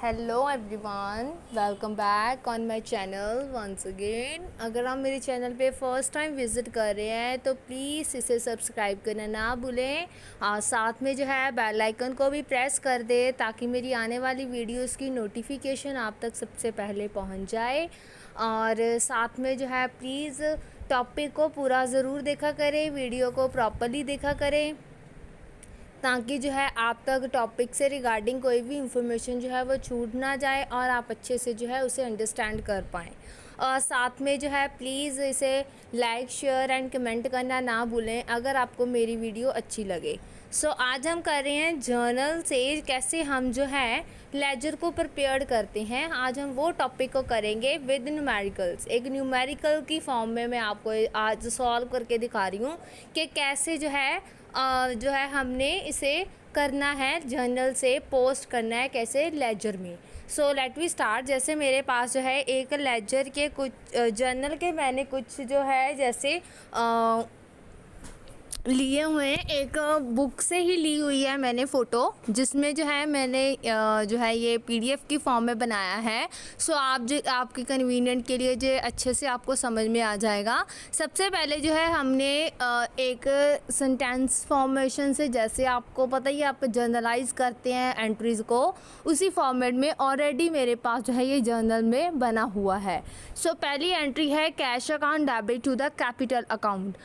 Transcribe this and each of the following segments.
Hello everyone, welcome back on my channel once again. अगर आप मेरे चैनल पे फर्स्ट टाइम विज़िट कर रहे हैं तो प्लीज़ इसे सब्सक्राइब करना ना भूलें और साथ में जो है बेल आइकन को भी प्रेस कर दें ताकि मेरी आने वाली वीडियोस की नोटिफिकेशन आप तक सबसे पहले पहुंच जाए। और साथ में जो है प्लीज़ टॉपिक को पूरा ज़रूर देखा करें, वीडियो को प्रॉपरली देखा करें ताकि जो है आप तक टॉपिक से रिगार्डिंग कोई भी इंफॉर्मेशन जो है वो छूट ना जाए और आप अच्छे से जो है उसे अंडरस्टैंड कर पाएँ। और साथ में जो है प्लीज़ इसे लाइक शेयर एंड कमेंट करना ना भूलें अगर आपको मेरी वीडियो अच्छी लगे। आज हम कर रहे हैं जर्नल से कैसे हम जो है लेजर को प्रिपेयर करते हैं। आज हम वो टॉपिक को करेंगे विद न्यूमेरिकल्स। एक न्यूमेरिकल की फॉर्म में मैं आपको आज सॉल्व करके दिखा रही हूँ कि कैसे जो है हमने इसे करना है, जर्नल से पोस्ट करना है कैसे लेजर में। Let we start. जैसे मेरे पास जो है एक लेजर के कुछ जर्नल के मैंने कुछ जो है जैसे लिए हुए हैं, एक बुक से ही ली हुई है मैंने फ़ोटो, जिसमें जो है मैंने जो है ये पीडीएफ की फॉर्म में बनाया है। आप जो आपके कन्वीनियंट के लिए जो अच्छे से आपको समझ में आ जाएगा। सबसे पहले जो है हमने एक सेंटेंस फॉर्मेशन से, जैसे आपको पता ही है आप जर्नलाइज करते हैं एंट्रीज़ को, उसी फॉर्मेट में ऑलरेडी मेरे पास जो है ये जर्नल में बना हुआ है। पहली एंट्री है cash account debit to the capital account.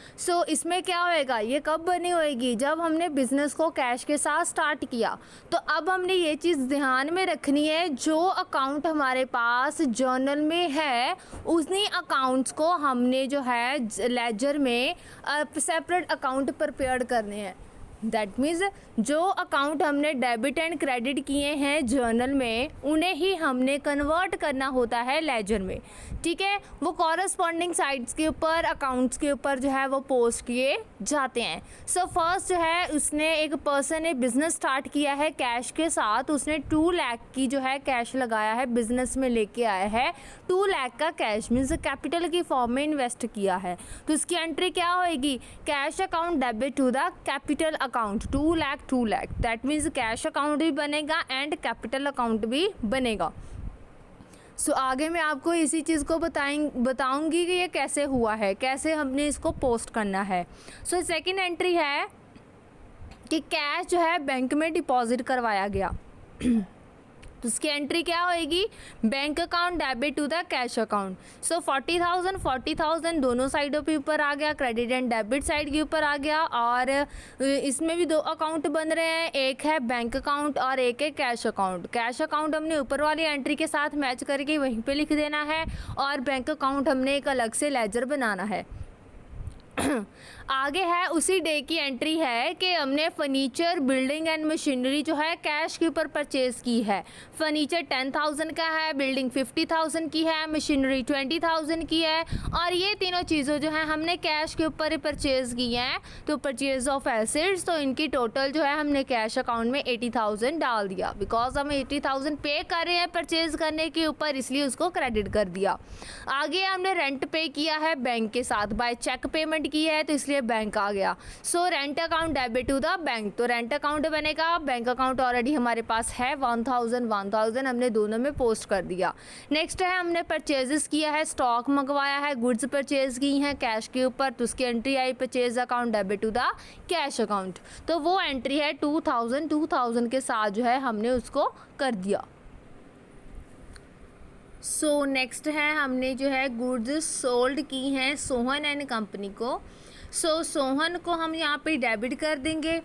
इसमें क्या होएगा, ये कब बनी होएगी, जब हमने बिज़नेस को कैश के साथ स्टार्ट किया। तो अब हमने ये चीज़ ध्यान में रखनी है, जो अकाउंट हमारे पास जर्नल में है उन्हीं अकाउंट्स को हमने जो है लेजर में सेपरेट अकाउंट प्रिपेयर करने हैं। दैट मीन्स जो अकाउंट हमने डेबिट एंड क्रेडिट किए हैं जर्नल में, उन्हें ही हमने कन्वर्ट करना होता है लेजर में। ठीक है, वो कॉरस्पॉन्डिंग साइट्स के ऊपर, अकाउंट्स के ऊपर जो है वो पोस्ट किए जाते हैं। फर्स्ट जो है उसने एक पर्सन ने बिज़नेस स्टार्ट किया है कैश के साथ। उसने 2 लाख की जो है कैश लगाया है, बिज़नेस में लेके आया है 2 लाख का कैश, मीन्स कैपिटल की फॉर्म में इन्वेस्ट किया है। तो उसकी एंट्री क्या होएगी, cash account debit to the capital account 2 lakh. That means cash account भी बनेगा एंड कैपिटल अकाउंट भी बनेगा। आगे मैं आपको इसी चीज़ को बताऊंगी कि ये कैसे हुआ है, कैसे हमने इसको पोस्ट करना है। सेकंड एंट्री है कि कैश जो है बैंक में डिपॉजिट करवाया गया। तो उसकी एंट्री क्या होएगी, bank account debit to the cash account. 40,000 दोनों साइडों पे ऊपर आ गया, क्रेडिट एंड डेबिट साइड के ऊपर आ गया। और इसमें भी 2 अकाउंट बन रहे हैं, एक है बैंक अकाउंट और एक है कैश अकाउंट। कैश अकाउंट हमने ऊपर वाली एंट्री के साथ मैच करके वहीं पे लिख देना है और बैंक अकाउंट हमने एक अलग से लेजर बनाना है। आगे है उसी डे की एंट्री है कि हमने फर्नीचर, बिल्डिंग एंड मशीनरी जो है कैश के ऊपर परचेज़ की है। फर्नीचर 10,000 का है, बिल्डिंग 50,000 की है, मशीनरी 20,000 की है। और ये तीनों चीज़ों जो है हमने कैश के ऊपर ही परचेज़ की हैं। तो परचेज ऑफ एसेट्स, तो इनकी टोटल जो है हमने कैश अकाउंट में 80,000 डाल दिया। बिकॉज हम 80,000 पे कर रहे हैं परचेज़ करने के ऊपर, इसलिए उसको क्रेडिट कर दिया। आगे हमने रेंट पे किया है बैंक के साथ, बाय चेक पेमेंट की है तो इसलिए बैंक आ गया। Rent account debit to the bank, तो रेंट अकाउंट बनेगा। बैंक अकाउंट ऑलरेडी हमारे पास है 1,000 हमने दोनों में पोस्ट कर दिया। नेक्स्ट है हमने परचेजेस किया है, स्टॉक मंगवाया है, गुड्स परचेज की हैं कैश के ऊपर, तो उसकी एंट्री आई purchase account debit to the cash account. तो वो एंट्री है 2,000 के साथ जो है हमने उसको कर दिया। नेक्स्ट है हमने जो है गुड्स सोल्ड की हैं सोहन एंड कंपनी को। सोहन को हम यहाँ पे डेबिट कर देंगे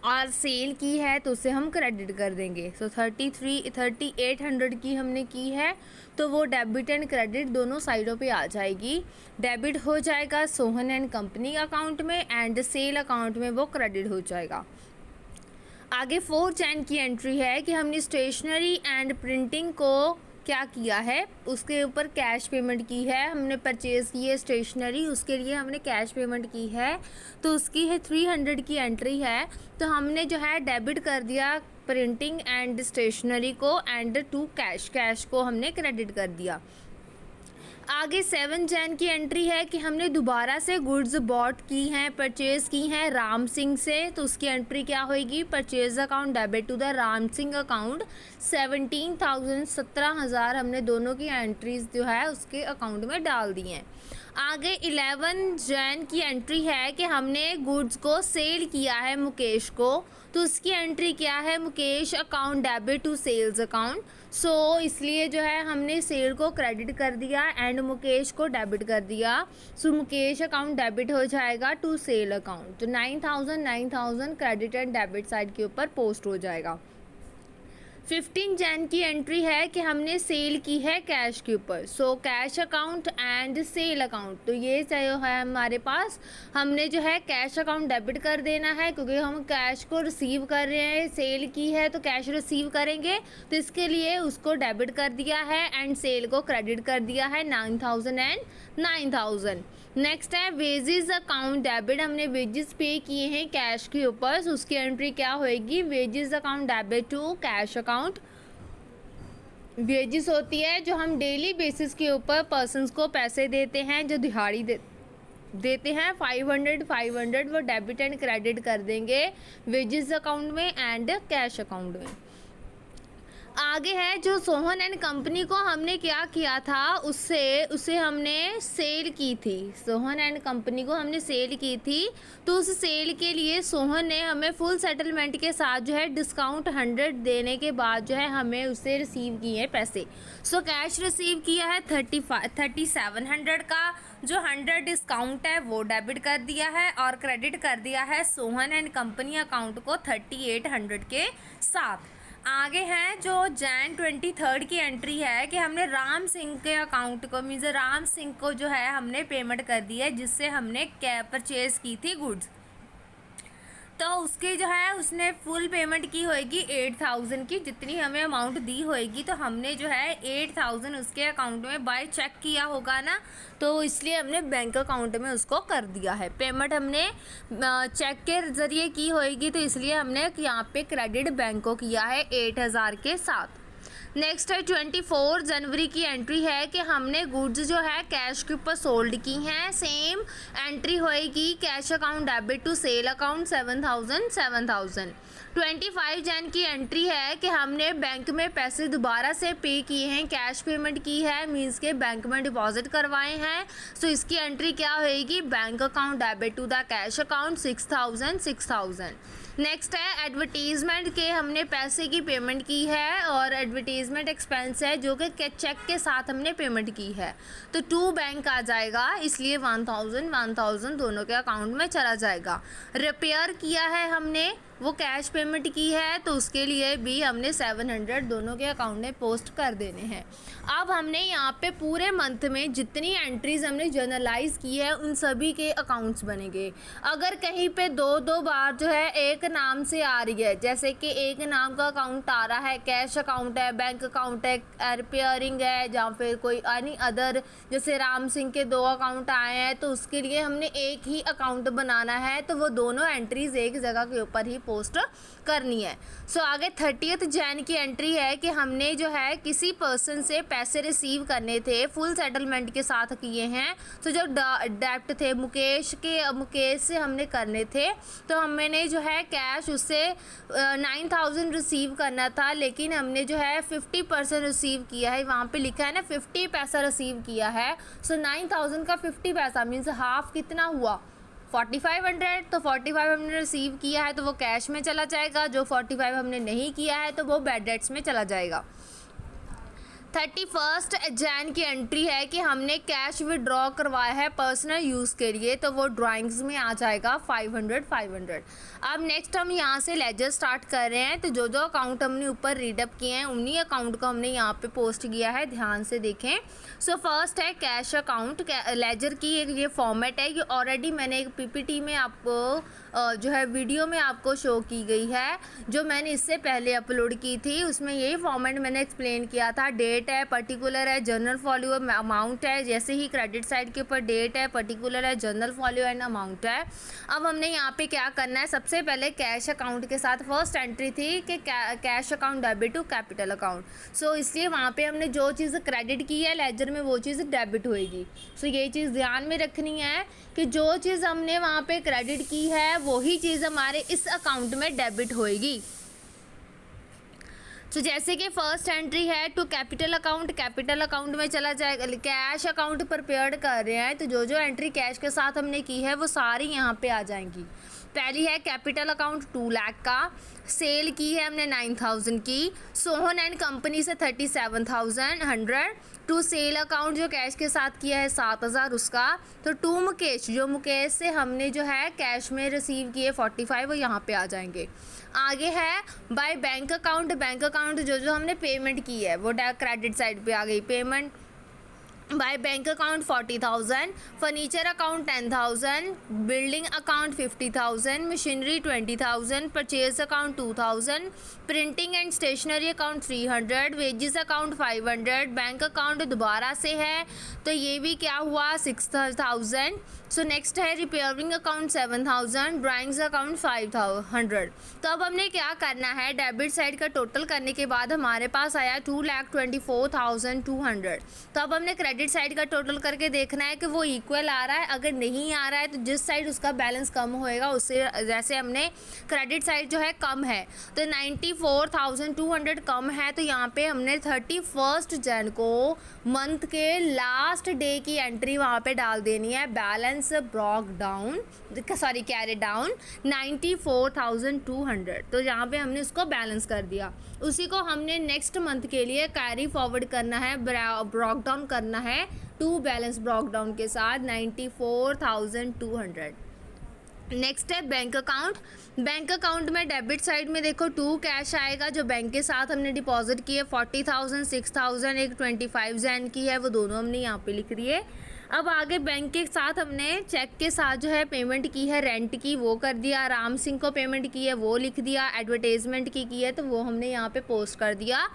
और सेल की है तो उसे हम क्रेडिट कर देंगे। 3,800 की हमने की है, तो वो डेबिट एंड क्रेडिट दोनों साइडों पे आ जाएगी। डेबिट हो जाएगा सोहन एंड कंपनी अकाउंट में एंड सेल अकाउंट में वो क्रेडिट हो जाएगा। आगे 4 चैन की एंट्री है कि हमने स्टेशनरी एंड प्रिंटिंग को क्या किया है, उसके ऊपर कैश पेमेंट की है। हमने परचेज़ की है स्टेशनरी, उसके लिए हमने कैश पेमेंट की है, तो उसकी है 300 की एंट्री है। तो हमने जो है डेबिट कर दिया प्रिंटिंग एंड स्टेशनरी को एंड टू कैश को हमने क्रेडिट कर दिया। आगे 7 जैन की एंट्री है कि हमने दोबारा से गुड्स बॉट की हैं, परचेज़ की हैं राम सिंह से, तो उसकी एंट्री क्या होएगी, purchase account debit to the Ram Singh account 17,000 17,000 हमने दोनों की एंट्रीज जो है उसके अकाउंट में डाल दी हैं। आगे 11 जैन की एंट्री है कि हमने गुड्स को सेल किया है मुकेश को, तो उसकी एंट्री क्या है, Mukesh account debit to sales account. So इसलिए जो है हमने सेल को क्रेडिट कर दिया एंड मुकेश को डेबिट कर दिया। सो मुकेश अकाउंट डेबिट हो जाएगा टू सेल अकाउंट, तो 9,000 क्रेडिट एंड डेबिट साइड के ऊपर पोस्ट हो जाएगा। 15 जैन की एंट्री है कि हमने सेल की है कैश के ऊपर, so cash account and sale account, तो ये जो है हमारे पास हमने जो है कैश अकाउंट डेबिट कर देना है क्योंकि हम कैश को रिसीव कर रहे हैं, सेल की है तो कैश रिसीव करेंगे, तो इसके लिए उसको डेबिट कर दिया है एंड सेल को क्रेडिट कर दिया है 9,000 एंड 9,000। नेक्स्ट है वेजेस अकाउंट डेबिट, हमने वेजेस पे किए हैं कैश के ऊपर, so उसकी एंट्री क्या होएगी, wages account debit to cash account. Wages होती है जो हम डेली बेसिस के ऊपर पर्सन्स को पैसे देते हैं, जो दिहाड़ी देते हैं 500 वो डेबिट एंड क्रेडिट कर देंगे वेजेस अकाउंट में एंड कैश अकाउंट में। आगे है जो सोहन एंड कंपनी को हमने क्या किया था, उसे हमने सेल की थी, सोहन एंड कंपनी को हमने सेल की थी, तो उस सेल के लिए सोहन ने हमें फुल सेटलमेंट के साथ जो है डिस्काउंट 100 देने के बाद जो है हमें उसे रिसीव किए हैं पैसे। सो कैश रिसीव किया है 3700 का, जो 100 डिस्काउंट है वो डेबिट कर दिया है और क्रेडिट कर दिया है सोहन एंड कंपनी अकाउंट को 3800 के साथ। आगे है जो जैन 23 की एंट्री है कि हमने राम सिंह के अकाउंट को मीन्स राम सिंह को जो है हमने पेमेंट कर दी है जिससे हमने परचेज़ की थी गुड्स, तो उसके जो है उसने फुल पेमेंट की होएगी 8,000 की, जितनी हमें अमाउंट दी होएगी तो हमने जो है 8,000 उसके अकाउंट में बाय चेक किया होगा ना, तो इसलिए हमने बैंक अकाउंट में उसको कर दिया है। पेमेंट हमने चेक के ज़रिए की होएगी तो इसलिए हमने यहाँ पे क्रेडिट बैंक को किया है 8,000 के साथ। नेक्स्ट है 24 जनवरी की एंट्री है कि हमने गुड्स जो है कैश के ऊपर सोल्ड की हैं, सेम एंट्री होएगी cash account debit to sale account 7,000। 25 Jan की एंट्री है कि हमने बैंक में पैसे दोबारा से पे किए हैं, कैश पेमेंट की है मींस के बैंक में डिपॉजिट करवाए हैं, सो इसकी एंट्री क्या होएगी, bank account debit to the cash account 6,000। Next है एडवर्टीज़मेंट के हमने पैसे की पेमेंट की है और एडवर्टीज़मेंट एक्सपेंस है जो कि चेक के साथ हमने पेमेंट की है, तो टू बैंक आ जाएगा इसलिए 1,000 दोनों के अकाउंट में चला जाएगा। रिपेयर किया है हमने, वो कैश पेमेंट की है तो उसके लिए भी हमने 700 दोनों के अकाउंट में पोस्ट कर देने हैं। अब हमने यहाँ पे पूरे मंथ में जितनी एंट्रीज हमने जर्नलाइज की है उन सभी के अकाउंट्स बनेंगे। अगर कहीं पे दो बार जो है एक नाम से आ रही है, जैसे कि एक नाम का अकाउंट आ रहा है, कैश अकाउंट है, बैंक अकाउंट है, रिपेयरिंग है, या फिर कोई एनी अदर जैसे राम सिंह के 2 अकाउंट आए हैं तो उसके लिए हमने एक ही अकाउंट बनाना है, तो वो दोनों एंट्रीज एक जगह के ऊपर ही पोस्ट करनी है। सो आगे 30 जैन की एंट्री है कि हमने जो है किसी पर्सन से पैसे रिसीव करने थे, फुल सेटलमेंट के साथ किए हैं, तो जो डेप्ट थे मुकेश से हमने करने थे, तो हमने जो है कैश उससे 9,000 रिसीव करना था, लेकिन हमने जो है 50% रिसीव किया है, वहाँ पे लिखा है ना 50 पैसा रिसीव किया है, सो 9,000 का 50 पैसा मीन्स हाफ कितना हुआ 4500, तो 45 हमने रिसीव किया है तो वो कैश में चला जाएगा, जो 45 हमने नहीं किया है तो वो बैड डेट्स में चला जाएगा। 31 जैन की एंट्री है कि हमने कैश विड्रॉ करवाया है पर्सनल यूज़ के लिए, तो वो ड्राइंग्स में आ जाएगा 500। अब नेक्स्ट हम यहाँ से लेजर स्टार्ट कर रहे हैं, तो जो अकाउंट हमने ऊपर रीडअप किए हैं उन्हीं अकाउंट को हमने यहाँ पे पोस्ट किया है, ध्यान से देखें। सो फर्स्ट है कैश अकाउंट, लेजर की एक ये फॉर्मेट है, ये ऑलरेडी मैंने एक पीपीटी में आपको जो है वीडियो में आपको शो की गई है, जो मैंने इससे पहले अपलोड की थी, उसमें यही फॉर्मेट मैंने एक्सप्लेन किया था, डेट डेट है, पर्टिकुलर है, जर्नल फॉलो अमाउंट है। जैसे ही क्रेडिट साइड के ऊपर डेट है, पर्टिकुलर है, जर्नल फॉलो एंड अमाउंट है। अब हमने यहाँ पे क्या करना है, सबसे पहले कैश अकाउंट के साथ फर्स्ट एंट्री थी कि cash account debit to capital account. So इसलिए वहाँ पे हमने जो चीज़ क्रेडिट की है लेजर में वो चीज़ डेबिट होएगी। सो ये चीज़ ध्यान में रखनी है कि जो चीज़ हमने वहाँ पे क्रेडिट की है वही चीज़ हमारे इस अकाउंट में डेबिट होएगी। तो जैसे कि फर्स्ट एंट्री है टू कैपिटल अकाउंट में चला जाएगा। कैश अकाउंट प्रिपेयर्ड कर रहे हैं तो जो जो एंट्री कैश के साथ हमने की है वो सारी यहाँ पे आ जाएंगी। पहली है कैपिटल अकाउंट 2 लाख का, सेल की है हमने 9,000 की, सोहन एंड कंपनी से 37,100, टू सेल अकाउंट जो कैश के साथ किया है 7,000 उसका। तो टू मुकेश, जो मुकेश से हमने जो है कैश में रिसीव किए 45, वो यहाँ पे आ जाएंगे। आगे है बाय बैंक अकाउंट जो जो हमने पेमेंट की है वो क्रेडिट साइड पे आ गई payment. By bank account 40,000, furniture account 10,000, building account 50,000, machinery 20,000, purchase account 2,000, printing and stationery account 300, wages account 500, bank account दोबारा से है तो ये भी क्या हुआ 6,000। सो नेक्स्ट है रिपेयरिंग अकाउंट 7,000, ड्राइंग्स अकाउंट 500। तो अब हमने क्या करना है, डेबिट साइड का टोटल करने के बाद हमारे पास आया 2,24,200। तो अब हमने क्रेडिट साइड का टोटल करके देखना है कि वो इक्वल आ रहा है। अगर नहीं आ रहा है तो जिस साइड उसका बैलेंस कम होएगा उससे, जैसे हमने क्रेडिट साइड जो है कम है तो 94,200 कम है, तो यहाँ पे हमने 31 जन को मंथ के लास्ट डे की एंट्री वहाँ पे डाल देनी है। Balance Brock down carry down 94,200। तो यहाँ पे हमने उसको बैलेंस कर दिया। उसी को हमने नेक्स्ट मंथ के लिए कैरी फॉरवर्ड करना है, ब्रॉक डाउन करना है टू बैलेंस ब्रॉक डाउन के साथ 94,200। नेक्स्ट है बैंक अकाउंट में डेबिट साइड में देखो 2 कैश आएगा जो बैंक के साथ हमने डिपॉजिट किए 40,000, 6,000, एक 25 जैन की है वो दोनों हमने यहाँ पे लिख रही है। अब आगे बैंक के साथ हमने चेक के साथ जो है पेमेंट की है, रेंट की वो कर दिया, राम सिंह को पेमेंट की है वो लिख दिया, एडवर्टाइजमेंट की है तो वो हमने यहाँ पे पोस्ट कर दिया।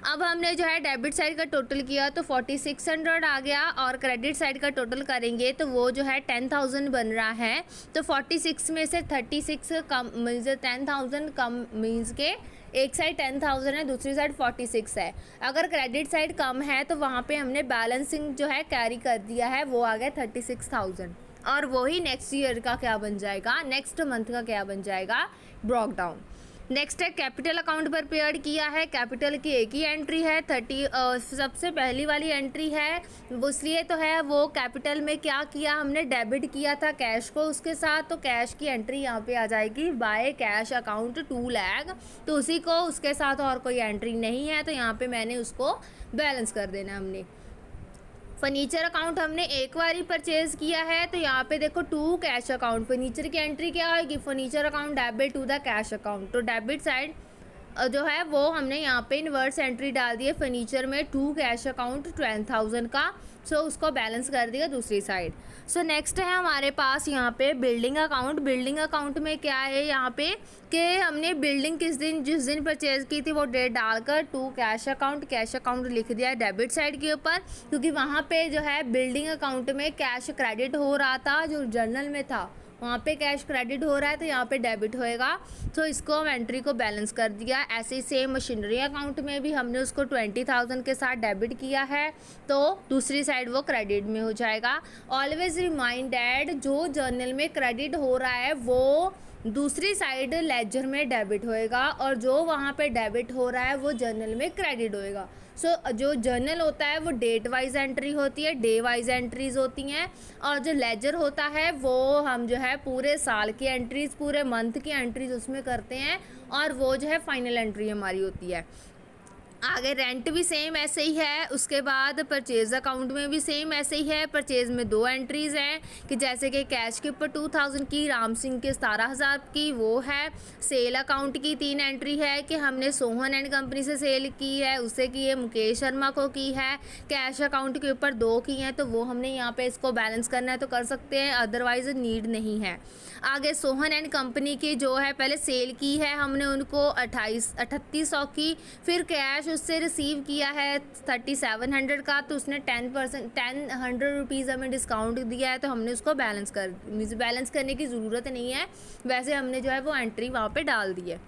अब हमने जो है डेबिट साइड का टोटल किया तो 4600 आ गया और क्रेडिट साइड का टोटल करेंगे तो वो जो है 10,000 बन रहा है। तो 46 में से 36 कम मीन्स 10,000 कम मीन्स के एक साइड 10,000 है दूसरी साइड 46 है। अगर क्रेडिट साइड कम है तो वहाँ पे हमने बैलेंसिंग जो है कैरी कर दिया है, वो आ गया 36,000 और वही नेक्स्ट ईयर का क्या बन जाएगा, नेक्स्ट मंथ का क्या बन जाएगा, ब्रॉक डाउन। नेक्स्ट है कैपिटल अकाउंट पर पेड किया है, कैपिटल की एक ही एंट्री है 30, सबसे पहली वाली एंट्री है वो इसलिए तो है वो कैपिटल में क्या किया हमने, डेबिट किया था कैश को उसके साथ, तो कैश की एंट्री यहाँ पे आ जाएगी बाय कैश अकाउंट 2 लाख। तो उसी को उसके साथ और कोई एंट्री नहीं है तो यहाँ पे मैंने उसको बैलेंस कर देना हमने। फर्नीचर अकाउंट हमने एक बार ही परचेज किया है तो यहाँ पे देखो 2 कैश अकाउंट, फर्नीचर की एंट्री क्या होगी, furniture account debit to the cash account. तो डेबिट साइड जो है वो हमने यहाँ पे इनवर्स एंट्री डाल दी है फर्नीचर में 2 कैश अकाउंट 12,000 का, सो उसको बैलेंस कर दिया दूसरी साइड। सो नेक्स्ट है हमारे पास यहाँ पे बिल्डिंग अकाउंट में क्या है यहाँ पे कि हमने बिल्डिंग जिस दिन परचेज की थी वो डेट डालकर 2 कैश अकाउंट लिख दिया है डेबिट साइड के ऊपर, क्योंकि वहाँ पे जो है बिल्डिंग अकाउंट में कैश क्रेडिट हो रहा था जो जर्नल में था, वहाँ पे कैश क्रेडिट हो रहा है तो यहाँ पे डेबिट होएगा, तो इसको हम एंट्री को बैलेंस कर दिया। ऐसे ही सेम मशीनरी अकाउंट में भी हमने उसको 20,000 के साथ डेबिट किया है तो दूसरी साइड वो क्रेडिट में हो जाएगा। ऑलवेज रिमाइंड दैट जो जर्नल में क्रेडिट हो रहा है वो दूसरी साइड लेजर में डेबिट होएगा और जो वहाँ पे डेबिट हो रहा है वो जर्नल में क्रेडिट होएगा। सो जो जर्नल होता है वो डेट वाइज एंट्री होती है, डे वाइज एंट्रीज होती हैं, और जो लेजर होता है वो हम जो है पूरे साल की एंट्रीज, पूरे मंथ की एंट्रीज उसमें करते हैं और वो जो है फाइनल एंट्री हमारी होती है। आगे रेंट भी सेम ऐसे ही है, उसके बाद परचेज अकाउंट में भी सेम ऐसे ही है। परचेज में 2 एंट्रीज़ हैं कि जैसे कि कैश के ऊपर 2,000 की, राम सिंह के 17,000 की वो है। सेल अकाउंट की 3 एंट्री है कि हमने सोहन एंड कंपनी से सेल की है, उससे की है, मुकेश शर्मा को की है। कैश अकाउंट के ऊपर 2 की हैं तो वो हमने यहाँ पे इसको बैलेंस करना है तो कर सकते हैं, अदरवाइज नीड नहीं है। आगे सोहन एंड कंपनी की जो है पहले सेल की है हमने उनको 3800 की, फिर कैश उससे रिसीव किया है 3700 का, तो उसने 10 रुपीज़ हमें डिस्काउंट दिया है, तो हमने उसको बैलेंस करने की ज़रूरत नहीं है, वैसे हमने जो है वो एंट्री वहाँ पे डाल दी है।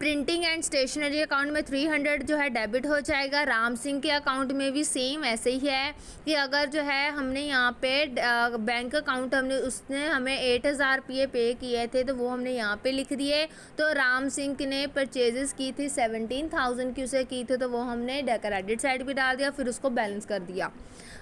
प्रिंटिंग एंड स्टेशनरी अकाउंट में 300 जो है डेबिट हो जाएगा। राम सिंह के अकाउंट में भी सेम ऐसे ही है कि अगर जो है हमने यहाँ पे बैंक अकाउंट उसने हमें 8000 रुपये पे किए थे, तो वो हमने यहाँ पे लिख दिए। तो राम सिंह ने परचेजेस की थी 17,000 की उसे की थी, तो वो हमने क्रेडिट साइड पे डाल दिया, फिर उसको बैलेंस कर दिया।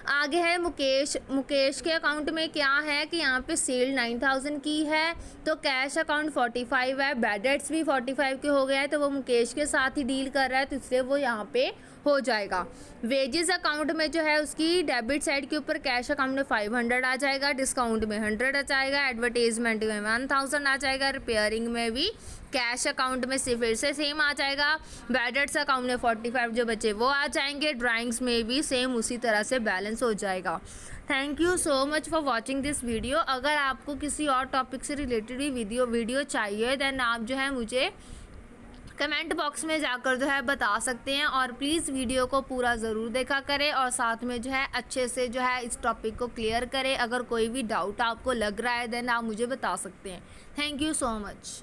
आगे है मुकेश के अकाउंट में क्या है कि यहाँ पे सेल 9000 की है, तो कैश अकाउंट 45 है, बैड डेट्स भी 45 के हो गया है, तो वो मुकेश के साथ ही डील कर रहा है, तो इसलिए वो यहाँ पे हो जाएगा। वेजेस अकाउंट में जो है उसकी डेबिट साइड के ऊपर कैश अकाउंट में 500 आ जाएगा, डिस्काउंट में 100 आ जाएगा, एडवर्टीजमेंट में 1000 आ जाएगा, रिपेयरिंग में भी कैश अकाउंट में से फिर से सेम आ जाएगा, बैड डेट्स अकाउंट में 45 जो बचे वो आ जाएंगे, ड्राइंग्स में भी सेम उसी तरह से बैलेंस हो जाएगा। Thank you so much for watching this video. अगर आपको किसी और टॉपिक से रिलेटेड ही वीडियो चाहिए, देन आप जो है मुझे कमेंट बॉक्स में जाकर जो है बता सकते हैं, और प्लीज़ वीडियो को पूरा ज़रूर देखा करें और साथ में जो है अच्छे से जो है इस टॉपिक को क्लियर करें। अगर कोई भी डाउट आपको लग रहा है देन आप मुझे बता सकते हैं। Thank you so much.